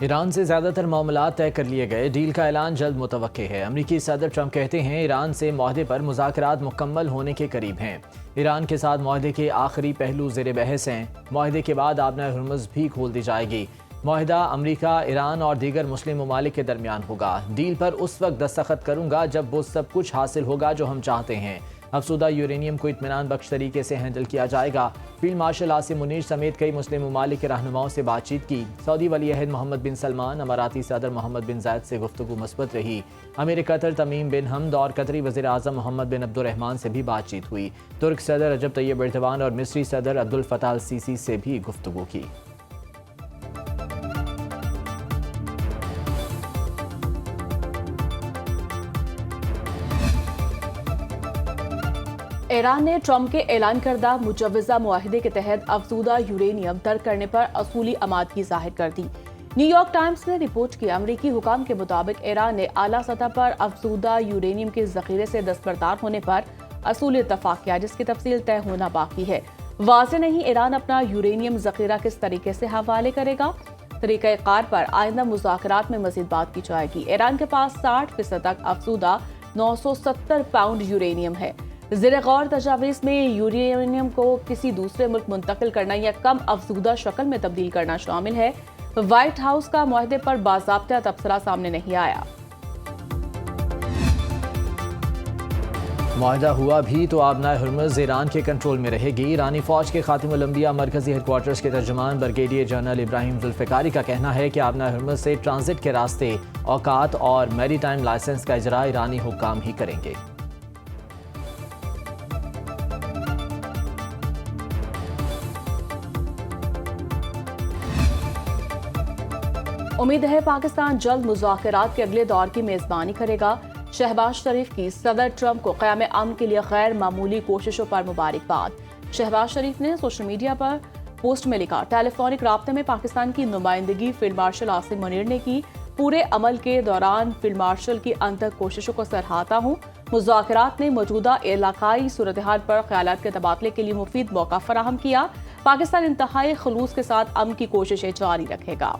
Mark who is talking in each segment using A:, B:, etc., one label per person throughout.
A: Iran से ज़्यादातर मामलात तय कर लिए गए, डील का ऐलान जल्द मुतवक्के है। अमरीकी सदर ट्रंप कहते हैं ईरान से मुआहदे पर मुज़ाकरात मुकम्मल होने के करीब हैं। ईरान के साथ मुआहदे के आखिरी पहलू ज़ेर बहस हैं। मुआहदे के बाद आबना हुर्मुज़ भी खोल दी जाएगी। मुआहदा अमरीका, ईरान और दीगर मुस्लिम ममालिक के दरमियान होगा। डील पर उस वक्त दस्तखत करूँगा जब वो सब कुछ हासिल होगा जो हम चाहते हैं। अफसुदा यूरेनियम को इत्मीनान बख्श तरीके से हैंडल किया जाएगा। फील्ड मार्शल आसिम मुनीर समेत कई मुस्लिम ममालिक के रहनुमाओं से बातचीत की। सऊदी वली अहद मोहम्मद बिन सलमान, अमाराती सदर मोहम्मद बिन जायद से गुफ्तगू मस्बत रही। अमीर कतर तमीम बिन हमद और कतरी वज़ीर आज़म मोहम्मद बिन अब्दुर्रहमान से भी बातचीत हुई। तुर्क सदर रजब तैयब एर्दोगान और मिस्री सदर अब्दुल फताह अल सीसी से भी गुफ्तगू की।
B: ईरान ने ट्रंप के ऐलान करदा मुजव्वज़ा मुआहिदे के तहत अफजूदा यूरेनियम तर्क करने पर असूली आमादगी जाहिर कर दी। न्यूयॉर्क टाइम्स ने रिपोर्ट की, अमरीकी हुकाम के मुताबिक ईरान ने आला सतह पर अफजूदा यूरेनियम के जखीरे से दस्तबरदार होने पर असूली इत्तफाक किया, जिसकी तफसील तय होना बाकी है। वाज़ेह नहीं ईरान अपना यूरेनियम जखीरा किस तरीके से हवाले करेगा। तरीक़ाकार पर आइंदा मुज़ाकरात में मज़ीद बात की जाएगी। ईरान के पास 60% तक अफजूदा 970 पाउंड यूरेनियम है। ज़ेर गौर तजावीज़ में यूरेनियम को किसी दूसरे मुल्क मुंतकिल करना या कम अफजूदा शक्ल में तब्दील करना शामिल है। व्हाइट हाउस का मुआहदे पर बाज़ाब्ता तबसरा सामने नहीं आया।
A: मुआहदा हुआ भी तो आबना हुर्मुज़ ईरान के कंट्रोल में रहेगी। ईरानी फौज के खातिमुल अंबिया मरकजी हेडक्वार्टर्स के तर्जुमान ब्रिगेडियर जनरल इब्राहिम जुल्फ़िकारी का कहना है कि आबना हुर्मुज़ से ट्रांजिट के रास्ते, औकात और मैरीटाइम लाइसेंस का इजरा ईरानी हुक्काम ही करेंगे।
B: उम्मीद है पाकिस्तान जल्द मुज़ाकरात के अगले दौर की मेज़बानी करेगा। शहबाज शरीफ की सदर ट्रंप को क़याम अमन के लिए गैर मामूली कोशिशों पर मुबारकबाद। शहबाज शरीफ ने सोशल मीडिया पर पोस्ट में लिखा, टेलीफोनिक राब्ते में पाकिस्तान की नुमाइंदगी फील्ड मार्शल आसिम मुनीर ने की। पूरे अमल के दौरान फील्ड मार्शल की अंतक कोशिशों को सराहता हूँ। मुज़ाकरात ने मौजूदा इलाकाई सूरत हाल पर ख्यालात के तबादले के लिए मुफीद मौका फराहम किया। पाकिस्तान इंतहाई खलूस के साथ अमन की कोशिशें जारी रखेगा।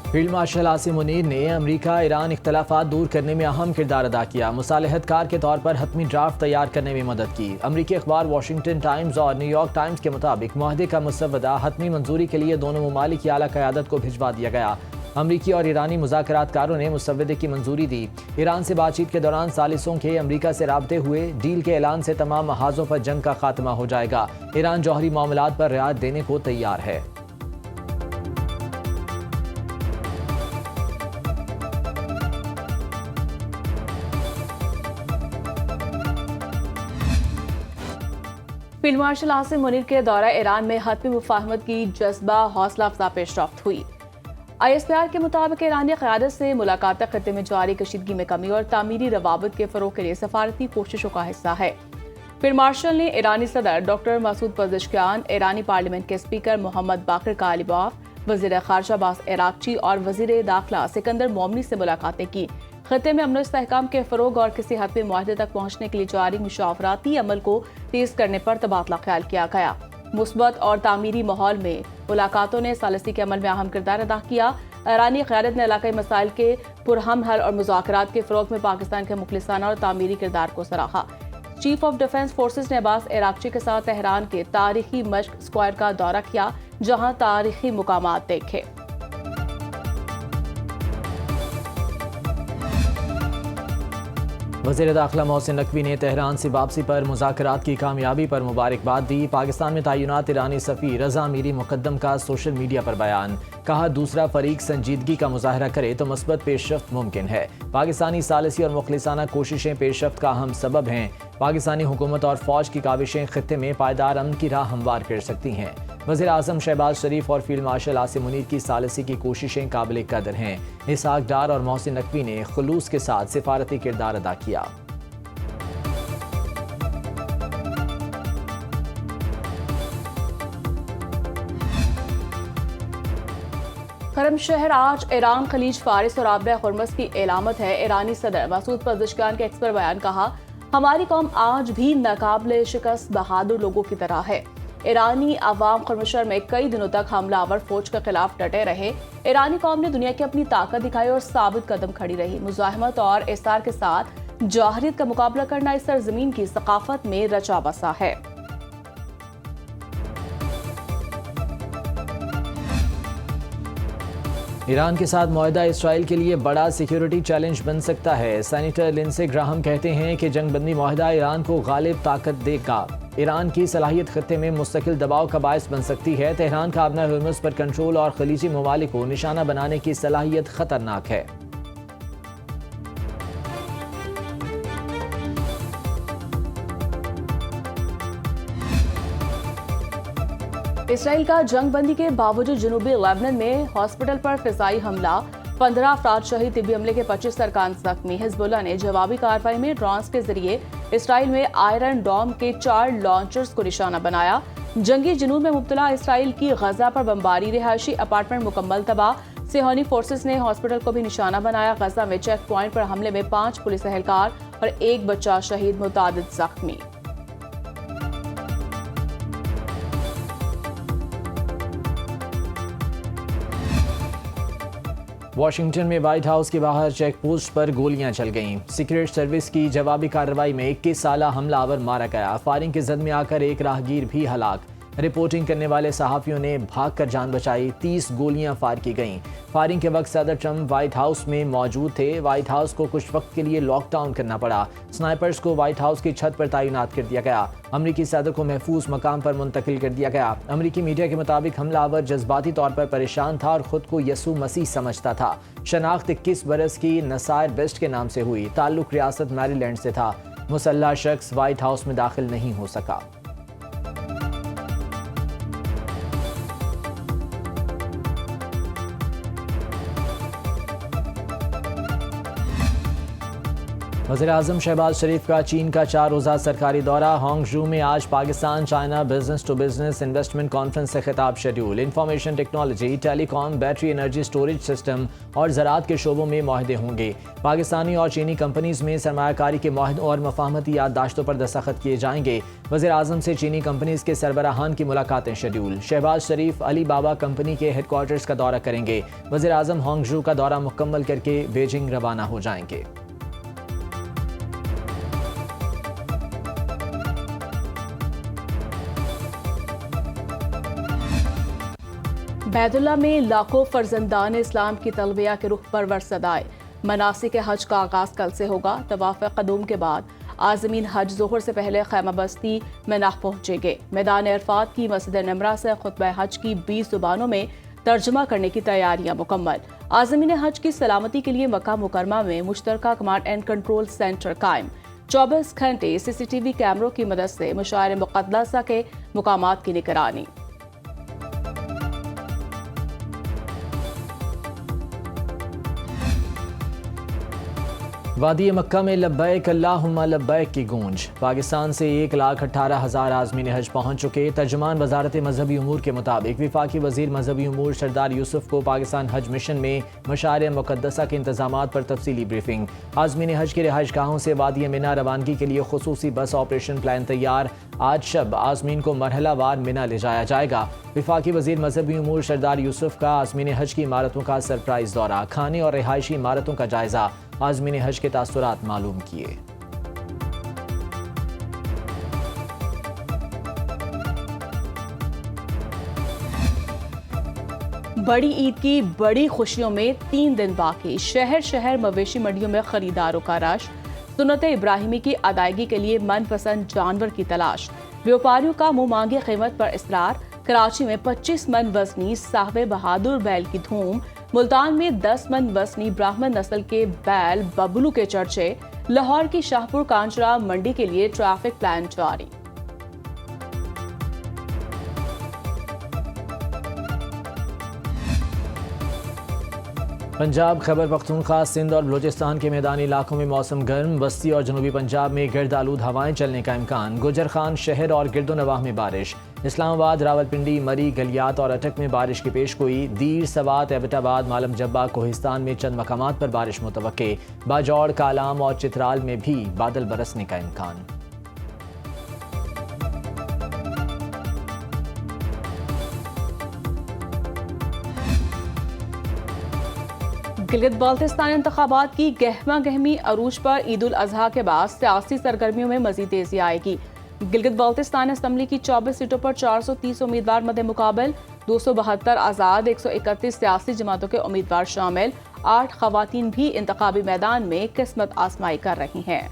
A: फील्ड मार्शल आसिम मुनीर ने अमरीका ईरान इख्तलाफात दूर करने में अहम किरदार अदा किया। मुसालहतकार के तौर पर हतमी ड्राफ्ट तैयार करने में मदद की। अमरीकी अखबार वाशिंगटन टाइम्स और न्यूयॉर्क टाइम्स के मुताबिक मुआहदे का मुसव्वदा हतमी मंजूरी के लिए दोनों ममालिक की आला क़यादत को भिजवा दिया गया। अमरीकी और ईरानी मुज़ाकरातकारों ने मुसव्वदे की मंजूरी दी। ईरान से बातचीत के दौरान सालिसों के अमरीका से राब्ते हुए। डील के ऐलान से तमाम महाजों पर जंग का खात्मा हो जाएगा। ईरान जौहरी मामलात पर रियायत देने को तैयार है।
B: फील्ड मार्शल आसिम मुनीर के दौरा ईरान में हतमी मुफाहमत की जज्बा हौसला अफजा पेशरफ्त हुई। ISPR के मुताबिक ईरानी क़यादत से मुलाकात खत्ते में जारी कशीदगी में कमी और तामीरी रवाबत के फ़रोग़ के लिए सफारती कोशिशों का हिस्सा है। फील्ड मार्शल ने ईरानी सदर डॉक्टर मसूद पज़ेश्कियान, ईरानी पार्लियामेंट के स्पीकर मोहम्मद बाक़िर कालिबाफ, वज़ीर ख़ारजा अब्बास अराग़ची और वज़ीर दाखिला सिकंदर मोमनी से मुलाकातें की। खत्ते में अमन इस्तेहकाम के फ़रोग़ और किसी हतमी मुआहदे तक पहुँचने के लिए जारी मुशावराती अमल को तेज़ करने पर तबादला ख्याल किया गया। मुस्बत और तामीरी माहौल में मुलाकातों ने सालिसी के अमल में अहम किरदार अदा किया। ईरानी क़यादत ने इलाक़ाई मसाइल के पुरहम हल और मुज़ाकरात के फ़रोग़ में पाकिस्तान के मुखलिसाना और तामीरी किरदार को सराहा। चीफ ऑफ डिफेंस फोर्सेस ने अब्बास अराग़ची के साथ तेहरान के तारीखी मश्क स्क्वायर का दौरा किया, जहाँ तारीखी मुकामात देखे।
A: वज़ीर दाखिला मोहसिन नकवी ने तेहरान से वापसी पर मुज़ाकरात की कामयाबी पर मुबारकबाद दी। पाकिस्तान में तैनात ईरानी सफ़ीर रज़ा मीरी मुक़द्दम का सोशल मीडिया पर बयान। कहा, दूसरा फरीक संजीदगी का मुज़ाहरा करे तो मस्बत पेशरफ्त मुमकिन है। पाकिस्तानी सालिसी और मुखलिसाना कोशिशें पेशरफ्त का अहम सबब हैं। पाकिस्तानी हुकूमत और फ़ौज की काविशें खित्ते में पायदार अमन की राह हमवार कर सकती हैं। वज़ीर आज़म शहबाज शरीफ और फील्ड मार्शल आसिम मुनीर की सालिसी की कोशिशें काबिल कदर हैं। इसहाक डार और मोहसिन नकवी ने खुलूस के साथ सिफारती किरदार अदा किया।
B: खरम शहर आज ईरान, खलीज फारिस और आबरा हुर्मुज़ की एलामत है। ईरानी सदर मसूद पज़ेश्कियान के एक्स पर बयान कहा, हमारी कौम आज भी नाकाबिले शिकस्त बहादुर लोगों की तरह है। ईरानी अवाम खरमशर में कई दिनों तक हमलावर फौज के खिलाफ डटे रहे। ईरानी कौम ने दुनिया की अपनी ताकत दिखाई और साबित कदम खड़ी रही। मुजाहिमत और इस्तार के साथ जाहरियत का मुकाबला करना इस सरजमीन की सकाफत में रचा बसा है।
A: ईरान के साथ मुआहदा इसराइल के लिए बड़ा सिक्योरिटी चैलेंज बन सकता है। सेनेटर लिंडसे ग्राहम कहते हैं कि जंगबंदी मुआहदा ईरान को गालिब ताकत देगा। ईरान की सलाहियत खत्ते में मुस्तकिल दबाव का बायस बन सकती है। तेहरान का अपना हर्मुज़ पर कंट्रोल और खलीजी ममालिक को निशाना बनाने की सलाहियत खतरनाक है।
B: इसराइल का जंगबंदी के बावजूद जनूबी लेबनान में हॉस्पिटल पर फिजाई हमला, 15 अफराद शहीद, तिब्बी हमले के 25 अरकान जख्मी। हिजबुल्लाह ने जवाबी कार्रवाई में ड्रोन्स के जरिए इसराइल में आयरन डोम के 4 लॉन्चर्स को निशाना बनाया। जंगी जुनून में मुब्तला इसराइल की गजा पर बमबारी, रिहायशी अपार्टमेंट मुकम्मल तबाह। सिहोनी फोर्सेस ने हॉस्पिटल को भी निशाना बनाया। गजा में चेक पॉइंट पर हमले में 5 पुलिस एहलकार और 1 बच्चा शहीद, मुतादिद जख्मी।
A: वाशिंगटन में व्हाइट हाउस के बाहर चेक पोस्ट पर गोलियां चल गईं। सीक्रेट सर्विस की जवाबी कार्रवाई में 21 साला हमलावर मारा गया। फायरिंग की जद में आकर एक राहगीर भी हलाक। रिपोर्टिंग करने वाले सहाफियों ने भागकर जान बचाई। 30 गोलियां फायर की गईं। फायरिंग के वक्त सदर ट्रंप व्हाइट हाउस में मौजूद थे। व्हाइट हाउस को कुछ वक्त के लिए लॉकडाउन करना पड़ा। स्नाइपर्स को व्हाइट हाउस की छत पर तैनात कर दिया गया। अमरीकी सदर को महफूज मकाम पर मुंतकिल कर दिया गया। अमरीकी मीडिया के मुताबिक हमलावर जज्बाती तौर पर परेशान था और खुद को यसू मसीह समझता था। शनाख्त 21 बरस की नसायर बेस्ट के नाम से हुई। ताल्लुक रियासत मैरीलैंड से था। मुसल्लह शख्स व्हाइट हाउस में दाखिल नहीं हो सका। वज़ीर-ए-आज़म शहबाज शरीफ का चीन का 4 रोज़ा सरकारी दौरा। हांगझू में आज Pakistan China business to business investment conference से खिताब schedule. Information technology, telecom, battery energy storage system और ज़राअत के शोबों में मुआहदे होंगे। पाकिस्तानी और चीनी कंपनीज में सरमायाकारी के मुआहदों और मफाहमती याददाश्तों पर दस्तखत किए जाएंगे। वज़ीर-ए-आज़म से चीनी कंपनीज के सरबराहान की मुलाकातें शेड्यूल। शहबाज शरीफ अली बाबा कंपनी के हेडक्वार्टर्स का दौरा करेंगे। वज़ीर-ए-आज़म हांगझू का दौरा मुकम्मल करके बीजिंग रवाना हो जाएंगे।
B: बैतुल्लाह में लाखों फर्जंदान इस्लाम की तलबिया के रुख पर वरसदाए। मनासिक हज का आगाज कल से होगा। तवाफ़ क़दूम के बाद आज़मीन हज ज़ोहर से पहले खैमा बस्ती मिनाह पहुंचेंगे। मैदान अरफात की मस्जिद नमरा से खुतबा हज की 20 ज़ुबानों में तर्जुमा करने की तैयारियां मुकम्मल। आज़मीन हज की सलामती के लिए मक्का मुकरमा में मुश्तरका कमांड एंड कंट्रोल सेंटर कायम। 24 घंटे CCTV कैमरों की मदद से मुशायर मुक़द्दसा के मुकामात की निगरानी।
A: वादी मक्का में लब्बैक अल्लाहुम्मा लब्बैक की गूंज। पाकिस्तान से 1,18,000 आज़मीन हज पहुँच चुके। तर्जुमान वजारत मजहबी उमूर के मुताबिक वफाकी वजीर मजहबी उमूर सरदार यूसुफ को पाकिस्तान हज मिशन में मशायर मुक़द्दसा के इंतजामात पर तफसीली ब्रीफिंग। आज़मीन हज के रिहाइश गाहों से वादी मिना रवानगी के लिए खुसूसी बस ऑपरेशन प्लान तैयार। आज शब आज़मीन को मरहलावार मिना ले जाया जाएगा। वफाकी वजीर मजहबी उमूर सरदार यूसुफ का आज़मीन हज की इमारतों का सरप्राइज दौरा। खाने और रिहायशी इमारतों का जायजा। आज़मीन हज के तासुरात मालूम किए।
B: बड़ी ईद की बड़ी खुशियों में 3 दिन बाकी। शहर शहर मवेशी मंडियों में खरीदारों का रश। सुन्नत इब्राहिमी की अदायगी के लिए मनपसंद जानवर की तलाश। व्यापारियों का मुंह मांगी कीमत पर इसरार। कराची में 25 मन वजनी साहब बहादुर बैल की धूम। मुल्तान में 10 मन वजनी ब्राह्मण नस्ल के बैल बबलू के चर्चे। लाहौर की शाहपुर कांचरा मंडी के लिए ट्रैफिक प्लान जारी।
A: पंजाब, खैबर पख्तूनख्वा, सिंध और बलूचिस्तान के मैदानी इलाकों में मौसम गर्म। बस्ती और जनूबी पंजाब में गर्द आलूद हवाएं चलने का इम्कान। गुजर खान शहर और गिरदोनवाह में बारिश। इस्लामाबाद, रावलपिंडी, मरी, गलियात और अटक में बारिश की पेशगोई। दीर, सवात, एबटाबाद, मालम जब्बा, कोहिस्तान में चंद मकामात पर बारिश मुतवक्के। बाजौड़, कालाम और चित्राल में भी बादल बरसने का इम्कान।
B: गिलगित बाल्टिस्तान इंतखाबात की गहमा गहमी अरूज पर ईद उल अजहा के बाद सियासी सरगर्मियों में मजीद तेजी आएगी। गिलगित बाल्टिस्तान असम्बली की 24 सीटों पर 430 उम्मीदवार मद्दे मुकाबल, 272 आज़ाद, 131 सियासी जमातों के उम्मीदवार शामिल, 8 खवातीन भी इंतखाबी मैदान में किस्मत आजमाई कर रही हैं।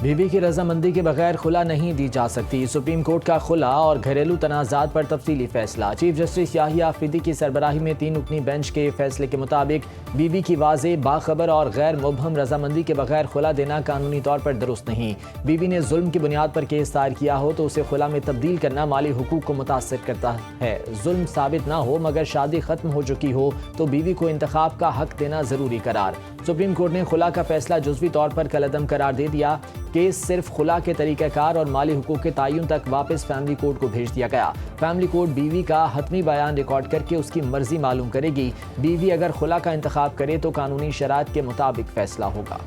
A: बीवी की रजामंदी के बगैर खुला नहीं दी जा सकती। सुप्रीम कोर्ट का खुला और घरेलू तनाज़ात पर तफसीली फैसला। चीफ जस्टिस याहिया आफरीदी की सरबराही में 3 रुकनी बेंच के फैसले के मुताबिक बीवी की वाज़े, बाखबर और गैर मुबहम रजामंदी के बगैर खुला देना कानूनी तौर पर दुरुस्त नहीं। बीवी ने जुल्म की बुनियाद पर केस दायर किया हो तो उसे खुला में तब्दील करना माली हुकूक को मुतासर करता है। जुल्म साबित ना हो मगर शादी खत्म हो चुकी हो तो बीवी को इंतखाब का हक देना जरूरी करार। सुप्रीम कोर्ट ने खुला का फैसला जुज़वी तौर पर कलअदम करार दे दिया। केस सिर्फ खुला के तरीक़ाकार और माली हुकूक के तयन तक वापस फैमिली कोर्ट को भेज दिया गया। फैमिली कोर्ट बीवी का हतमी बयान रिकॉर्ड करके उसकी मर्जी मालूम करेगी। बीवी अगर खुला का इंतखाब करे तो कानूनी शराइत के मुताबिक फैसला होगा।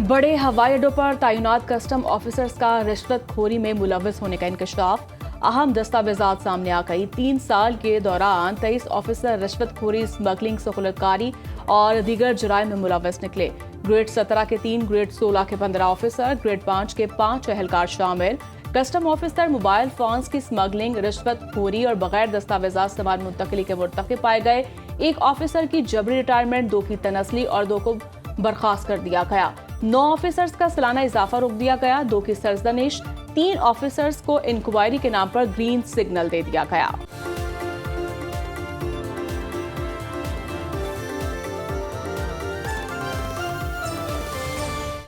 B: बड़े हवाई अड्डों पर तैनात कस्टम ऑफिसर्स का रिश्वतखोरी में मुलव्वस होने का इंकशाफ। अहम दस्तावेजात सामने आ गई। 3 साल के दौरान 23 ऑफिसर रिश्वतखोरी, स्मगलिंग, सहूलतकारी और दीगर जुराइम में मुलव्वस निकले। ग्रेड 17 के 3, ग्रेड 16 के 15 ऑफिसर, ग्रेड 5 के 5 एहलकार शामिल। कस्टम ऑफिसर मोबाइल फोन्स की स्मगलिंग, रिश्वतखोरी और बगैर दस्तावेजात सामान मुंतकिली के मुर्तकिब पाए गए। 1 ऑफिसर की जबरी रिटायरमेंट, 2 की तनस्ली और 2 को बर्खास्त कर दिया गया। 9 ऑफिसर्स का सालाना इजाफा रोक दिया गया। 2 की सरजनिश, 3 ऑफिसर्स को इंक्वायरी के नाम पर ग्रीन सिग्नल दे दिया गया।